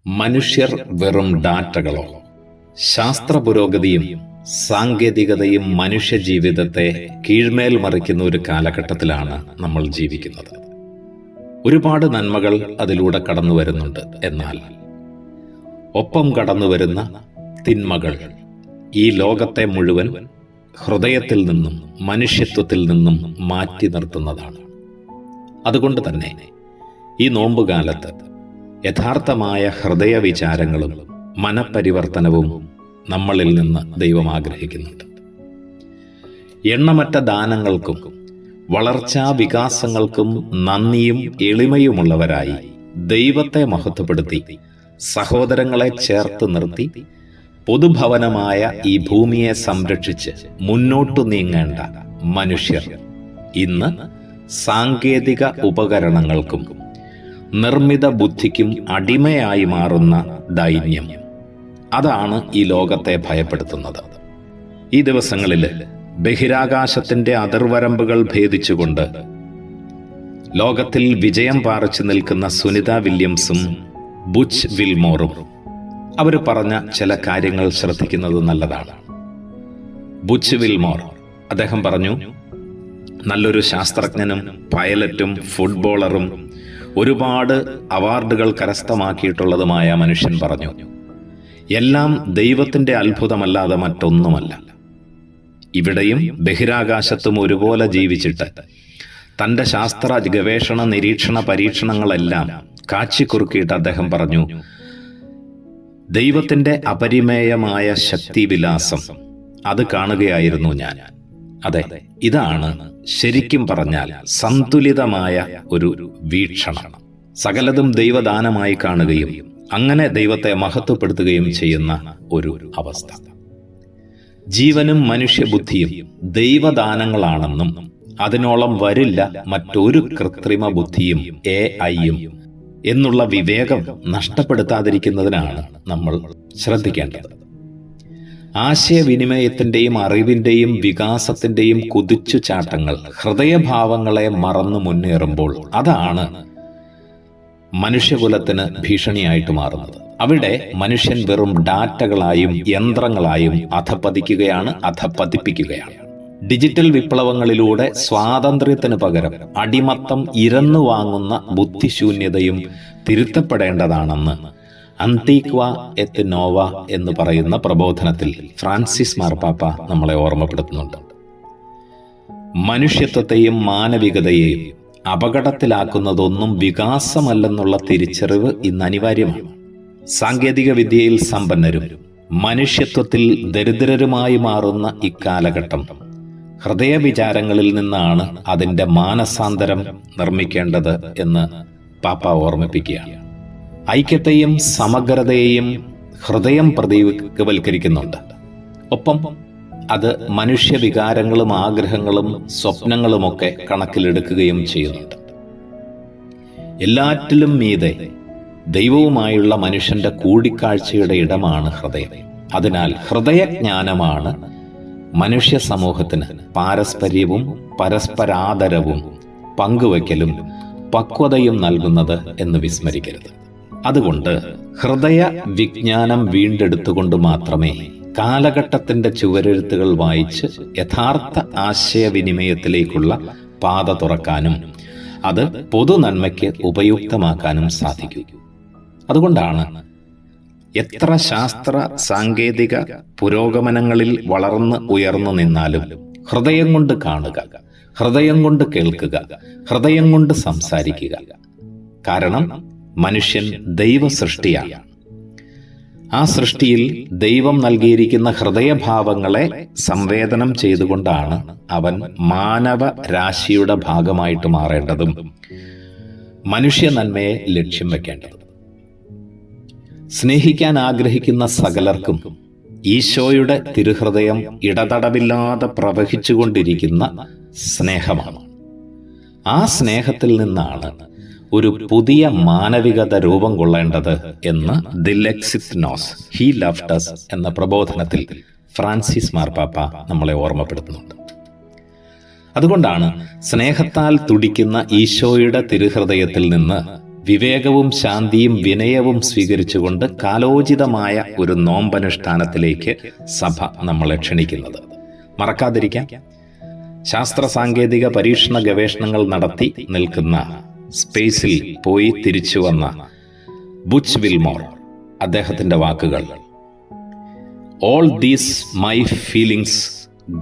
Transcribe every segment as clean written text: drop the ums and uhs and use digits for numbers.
മനുഷ്യർ വെറും ഡാറ്റകളോ? ശാസ്ത്ര പുരോഗതിയും സാങ്കേതികതയും മനുഷ്യ ജീവിതത്തെ കീഴ്മേൽ മറിക്കുന്ന ഒരു കാലഘട്ടത്തിലാണ് നമ്മൾ ജീവിക്കുന്നത്. ഒരുപാട് നന്മകൾ അതിലൂടെ കടന്നു വരുന്നുണ്ട്. എന്നാൽ ഒപ്പം കടന്നു വരുന്ന തിന്മകൾ ഈ ലോകത്തെ മുഴുവൻ ഹൃദയത്തിൽ നിന്നും മനുഷ്യത്വത്തിൽ നിന്നും മാറ്റി നിർത്തുന്നതാണ്. അതുകൊണ്ട് തന്നെ ഈ നോമ്പുകാലത്ത് യഥാർത്ഥമായ ഹൃദയ വിചാരങ്ങളും മനപരിവർത്തനവും നമ്മളിൽ നിന്ന് ദൈവം ആഗ്രഹിക്കുന്നുണ്ട്. എണ്ണമറ്റ ദാനങ്ങൾക്കും വളർച്ചാ വികാസങ്ങൾക്കും നന്ദിയും എളിമയുമുള്ളവരായി ദൈവത്തെ മഹത്വപ്പെടുത്തി സഹോദരങ്ങളെ ചേർത്ത് നിർത്തി പൊതുഭവനമായ ഈ ഭൂമിയെ സംരക്ഷിച്ച് മുന്നോട്ടു നീങ്ങേണ്ട മനുഷ്യർ ഇന്ന് സാങ്കേതിക ഉപകരണങ്ങൾക്കും നിർമ്മിത ബുദ്ധിക്കും അടിമയായി മാറുന്ന ദൈന്യം, അതാണ് ഈ ലോകത്തെ ഭയപ്പെടുത്തുന്നത്. ഈ ദിവസങ്ങളിൽ ബഹിരാകാശത്തിന്റെ അതിർവരമ്പുകൾ ഭേദിച്ചുകൊണ്ട് ലോകത്തിൽ വിജയം പാറിച്ചു നിൽക്കുന്ന സുനിത വില്യംസും ബുച്ച് വിൽമോറും അവർ പറഞ്ഞ ചില കാര്യങ്ങൾ ശ്രദ്ധിക്കുന്നത് നല്ലതാണ്. ബുച്ച് വിൽമോർ അദ്ദേഹം പറഞ്ഞു, നല്ലൊരു ശാസ്ത്രജ്ഞനും പൈലറ്റും ഫുട്ബോളറും ഒരുപാട് അവാർഡുകൾ കരസ്ഥമാക്കിയിട്ടുള്ളതുമായ മനുഷ്യൻ പറഞ്ഞു, എല്ലാം ദൈവത്തിന്റെ അത്ഭുതമല്ലാതെ മറ്റൊന്നുമല്ല. ഇവിടെയും ബഹിരാകാശത്തും ഒരുപോലെ ജീവിച്ചിട്ട് തൻ്റെ ശാസ്ത്ര ഗവേഷണ നിരീക്ഷണ പരീക്ഷണങ്ങളെല്ലാം കാച്ചിക്കുറുക്കിയിട്ട് അദ്ദേഹം പറഞ്ഞു, ദൈവത്തിന്റെ അപരിമേയമായ ശക്തിവിലാസം അത് കാണുകയായിരുന്നു ഞാൻ. അതെ, ഇതാണ് ശരിക്കും പറഞ്ഞാൽ സന്തുലിതമായ ഒരു വീക്ഷണം. സകലതും ദൈവദാനമായി കാണുകയും അങ്ങനെ ദൈവത്തെ മഹത്വപ്പെടുത്തുകയും ചെയ്യുന്ന ഒരു അവസ്ഥ. ജീവനും മനുഷ്യബുദ്ധിയും ദൈവദാനങ്ങളാണെന്നും അതിനോളം വരില്ല മറ്റൊരു കൃത്രിമ ബുദ്ധിയും AI-യും എന്നുള്ള വിവേകം നഷ്ടപ്പെടുത്താതിരിക്കുന്നതിനാണ് നമ്മൾ ശ്രദ്ധിക്കേണ്ടത്. ആശയവിനിമയത്തിന്റെയും അറിവിന്റെയും വികാസത്തിന്റെയും കുതിച്ചുചാട്ടങ്ങൾ ഹൃദയഭാവങ്ങളെ മറന്നു മുന്നേറുമ്പോൾ അതാണ് മനുഷ്യകുലത്തിന് ഭീഷണിയായിട്ട് മാറുന്നത്. അവിടെ മനുഷ്യൻ വെറും ഡാറ്റകളായും യന്ത്രങ്ങളായും അധപ്പതിപ്പിക്കുകയാണ്. ഡിജിറ്റൽ വിപ്ലവങ്ങളിലൂടെ സ്വാതന്ത്ര്യത്തിന് പകരം അടിമത്തം ഇരന്നു വാങ്ങുന്ന ബുദ്ധിശൂന്യതയും തിരുത്തപ്പെടേണ്ടതാണെന്ന് അന്റീക്വ എത്ത് നോവ എന്ന് പറയുന്ന പ്രബോധനത്തിൽ ഫ്രാൻസിസ് മാർപ്പാപ്പ നമ്മളെ ഓർമ്മപ്പെടുത്തുന്നുണ്ട്. മനുഷ്യത്വത്തെയും മാനവികതയെയും അപകടത്തിലാക്കുന്നതൊന്നും വികാസമല്ലെന്നുള്ള തിരിച്ചറിവ് ഇന്ന് അനിവാര്യമാണ്. സാങ്കേതിക വിദ്യയിൽ സമ്പന്നരും മനുഷ്യത്വത്തിൽ ദരിദ്രരുമായി മാറുന്ന ഇക്കാലഘട്ടം ഹൃദയവിചാരങ്ങളിൽ നിന്നാണ് അതിൻ്റെ മാനസാന്തരം നിർമ്മിക്കേണ്ടത് എന്ന് പാപ്പ ഓർമ്മിപ്പിക്കുകയാണ്. ഐക്യത്തെയും സമഗ്രതയെയും ഹൃദയം പ്രതീകവൽക്കരിക്കുന്നുണ്ട്. ഒപ്പം അത് മനുഷ്യവികാരങ്ങളും ആഗ്രഹങ്ങളും സ്വപ്നങ്ങളുമൊക്കെ കണക്കിലെടുക്കുകയും ചെയ്യുന്നുണ്ട്. എല്ലാറ്റിലും മീതെ ദൈവവുമായുള്ള മനുഷ്യന്റെ കൂടിക്കാഴ്ചയുടെ ഇടമാണ് ഹൃദയം. അതിനാൽ ഹൃദയജ്ഞാനമാണ് മനുഷ്യ സമൂഹത്തിന് പാരസ്പര്യവും പരസ്പരാദരവും പങ്കുവയ്ക്കലും പക്വതയും നൽകുന്നത് എന്ന് വിസ്മരിക്കരുത്. അതുകൊണ്ട് ഹൃദയ വിജ്ഞാനം വീണ്ടെടുത്തുകൊണ്ട് മാത്രമേ കാലഘട്ടത്തിന്റെ ചുവരെഴുത്തുകൾ വായിച്ച് യഥാർത്ഥ ആശയവിനിമയത്തിലേക്കുള്ള പാത തുറക്കാനും അത് പൊതുനന്മയ്ക്ക് ഉപയുക്തമാക്കാനും സാധിക്കൂ. അതുകൊണ്ടാണ് എത്ര ശാസ്ത്ര സാങ്കേതിക പുരോഗമനങ്ങളിൽ വളർന്ന് ഉയർന്നു നിന്നാലും ഹൃദയം കൊണ്ട് കാണുക, ഹൃദയം കൊണ്ട് കേൾക്കുക, ഹൃദയം കൊണ്ട് സംസാരിക്കുക. കാരണം മനുഷ്യൻ ദൈവ സൃഷ്ടിയാണ്. ആ സൃഷ്ടിയിൽ ദൈവം നൽകിയിരിക്കുന്ന ഹൃദയഭാവങ്ങളെ സംവേദനം ചെയ്തുകൊണ്ടാണ് അവൻ മാനവ രാശിയുടെ ഭാഗമായിട്ട് മാറേണ്ടതും മനുഷ്യ നന്മയെ ലക്ഷ്യം വെക്കേണ്ടതും. സ്നേഹിക്കാൻ ആഗ്രഹിക്കുന്ന സകലർക്കും ഈശോയുടെ തിരുഹൃദയം ഇടതടവില്ലാതെ പ്രവഹിച്ചുകൊണ്ടിരിക്കുന്ന സ്നേഹമാണ്. ആ സ്നേഹത്തിൽ നിന്നാണ് ഒരു പുതിയ മാനവികത രൂപം കൊള്ളേണ്ടത് എന്ന് ദിലെക്സിത് നോസ് ഹി ലവ്ഡ് us എന്ന പ്രബോധനത്തിൽ ഫ്രാൻസിസ് മാർപ്പാപ്പ നമ്മളെ ഓർമ്മപ്പെടുത്തുന്നുണ്ട്. അതുകൊണ്ടാണ് സ്നേഹത്താൽ തുടിക്കുന്ന ഈശോയുടെ തിരുഹൃദയത്തിൽ നിന്ന് വിവേകവും ശാന്തിയും വിനയവും സ്വീകരിച്ചുകൊണ്ട് കാലോചിതമായ ഒരു നോമ്പനുഷ്ഠാനത്തിലേക്ക് സഭ നമ്മളെ ക്ഷണിക്കുന്നത്. മറക്കാതിരിക്കാം. ശാസ്ത്ര സാങ്കേതിക പരീക്ഷണ ഗവേഷണങ്ങൾ നടത്തി നിൽക്കുന്ന സ്പേസിൽ പോയി തിരിച്ചു വന്ന ബുച്ച് വിൽമോർ, അദ്ദേഹത്തിൻ്റെ വാക്കുകൾ: all these my feelings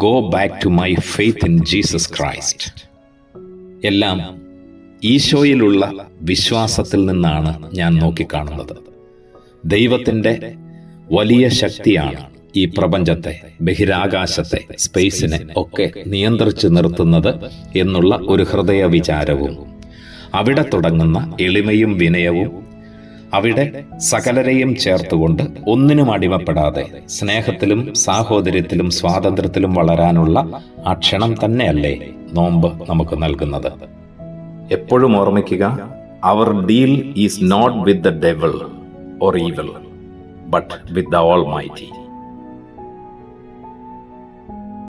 go back to my faith in Jesus Christ. എല്ലാം ഈശോയിലുള്ള വിശ്വാസത്തിൽ നിന്നാണ് ഞാൻ നോക്കിക്കാണുന്നത്. ദൈവത്തിൻ്റെ വലിയ ശക്തിയാണ് ഈ പ്രപഞ്ചത്തെ, ബഹിരാകാശത്തെ, സ്പേസിനെ ഒക്കെ നിയന്ത്രിച്ചു നിർത്തുന്നത് എന്നുള്ള ഒരു ഹൃദയ വിചാരവും, അവിടെ തുടങ്ങുന്ന എളിമയും വിനയവും, അവിടെ സകലരെയും ചേർത്തുകൊണ്ട് ഒന്നിനും അടിമപ്പെടാതെ സ്നേഹത്തിലും സാഹോദര്യത്തിലും സ്വാതന്ത്ര്യത്തിലും വളരാനുള്ള ആ ക്ഷണം തന്നെയല്ലേ നോമ്പ് നമുക്ക് നൽകുന്നത്? എപ്പോഴും ഓർമ്മിക്കുക, അവർ deal is not with the devil or evil, but with the almighty.